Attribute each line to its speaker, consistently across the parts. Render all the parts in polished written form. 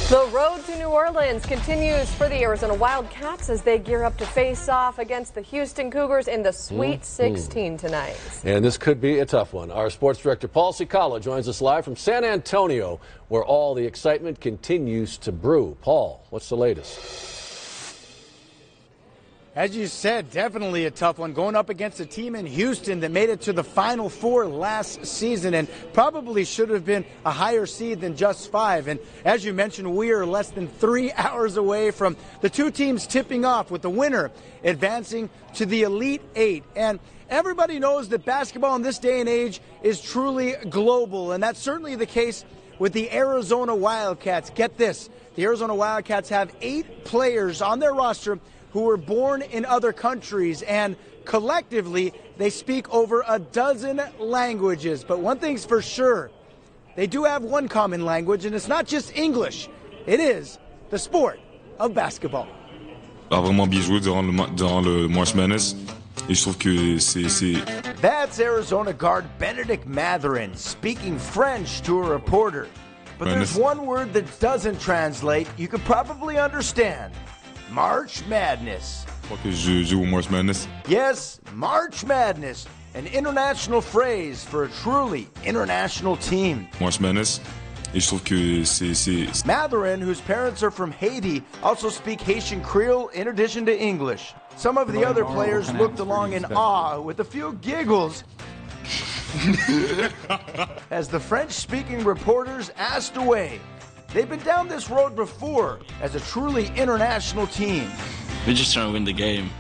Speaker 1: The road to New Orleans continues for the Arizona Wildcats as they gear up to face off against the Houston Cougars in the Sweet 16 tonight.
Speaker 2: And this could be a tough one. Our sports director, Paul Cicala, joins us live from San Antonio, where all the excitement continues to brew. Paul, what's the latest?
Speaker 3: As you said, definitely a tough one, going up against a team in Houston that made it to the Final Four last season and probably should have been a higher seed than just 5. And as you mentioned, we are less than 3 hours away from the two teams tipping off, with the winner advancing to the Elite 8. And everybody knows that basketball in this day and age is truly global, and that's certainly the case with the Arizona Wildcats. Get this, the Arizona Wildcats have 8 players on their roster who were born in other countries, and collectively they speak over a dozen languages. But one thing's for sure, they do have one common language, and it's not just English. It is the sport of basketball.
Speaker 4: A vraiment bien joué durant le March Madness. Et je trouve que c'est...
Speaker 3: That's Arizona guard Benedict Mathurin speaking French to a reporter. But there's one word that doesn't translate. You could probably understand. March Madness.
Speaker 4: Que je joue au March Madness.
Speaker 3: Yes, March Madness, an international phrase for a truly international team.
Speaker 4: March Madness. Et je trouve que c'est...
Speaker 3: Mathurin, whose parents are from Haiti, also speak Haitian Creole in addition to English. Some of the other players looked along in awe with a few giggles as the French-speaking reporters asked away. They've been down this road before as a truly international team.
Speaker 5: We're just trying to win the game.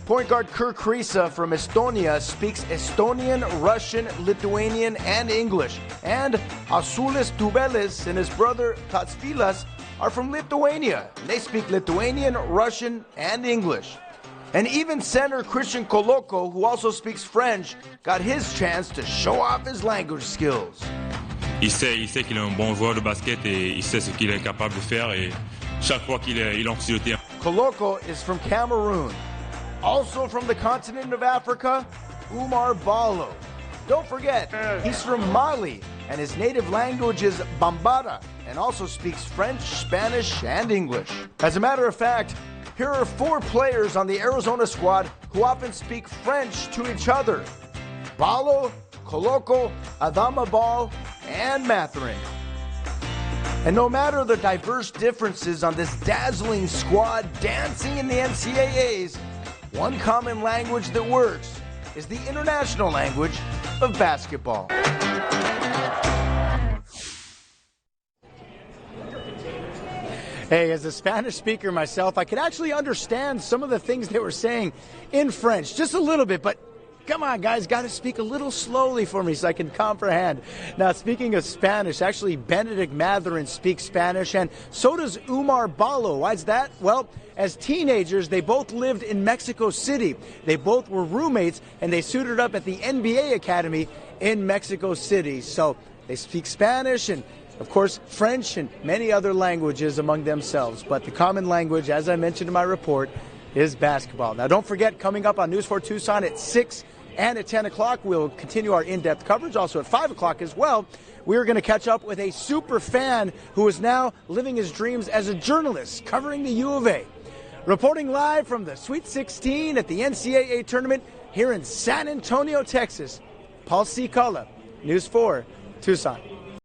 Speaker 3: Point guard Kirk Krisa from Estonia speaks Estonian, Russian, Lithuanian, and English. And Asulis Tubelis and his brother Tatsvilas are from Lithuania. They speak Lithuanian, Russian, and English. And even center Christian Koloko, who also speaks French, got his chance to show off his language skills.
Speaker 6: Il sait qu'il est un bon joueur de basket et il sait ce qu'il est capable de faire, et chaque fois qu'il est sur le terrain.
Speaker 3: Koloko is from Cameroon. Also from the continent of Africa, Umar Ballo. Don't forget, he's from Mali, and his native language is Bambara, and also speaks French, Spanish, and English. As a matter of fact, here are 4 players on the Arizona squad who often speak French to each other. Ballo, Koloko, Adama Ball, and Mathurin. And no matter the diverse differences on this dazzling squad dancing in the NCAAs, one common language that works is the international language of basketball. Hey, as a Spanish speaker myself, I could actually understand some of the things they were saying in French, just a little bit, but come on, guys, got to speak a little slowly for me so I can comprehend. Now, speaking of Spanish, actually, Benedict Mathurin speaks Spanish, and so does Umar Ballo. Why's that? Well, as teenagers, they both lived in Mexico City. They both were roommates, and they suited up at the NBA Academy in Mexico City. So they speak Spanish and, of course, French and many other languages among themselves. But the common language, as I mentioned in my report, is basketball. Now, don't forget, coming up on News 4 Tucson at 6 and at 10 o'clock, we'll continue our in-depth coverage. Also at 5 o'clock as well, we're going to catch up with a super fan who is now living his dreams as a journalist covering the U of A. Reporting live from the Sweet 16 at the NCAA tournament here in San Antonio, Texas, Paul Cicala, News 4 Tucson.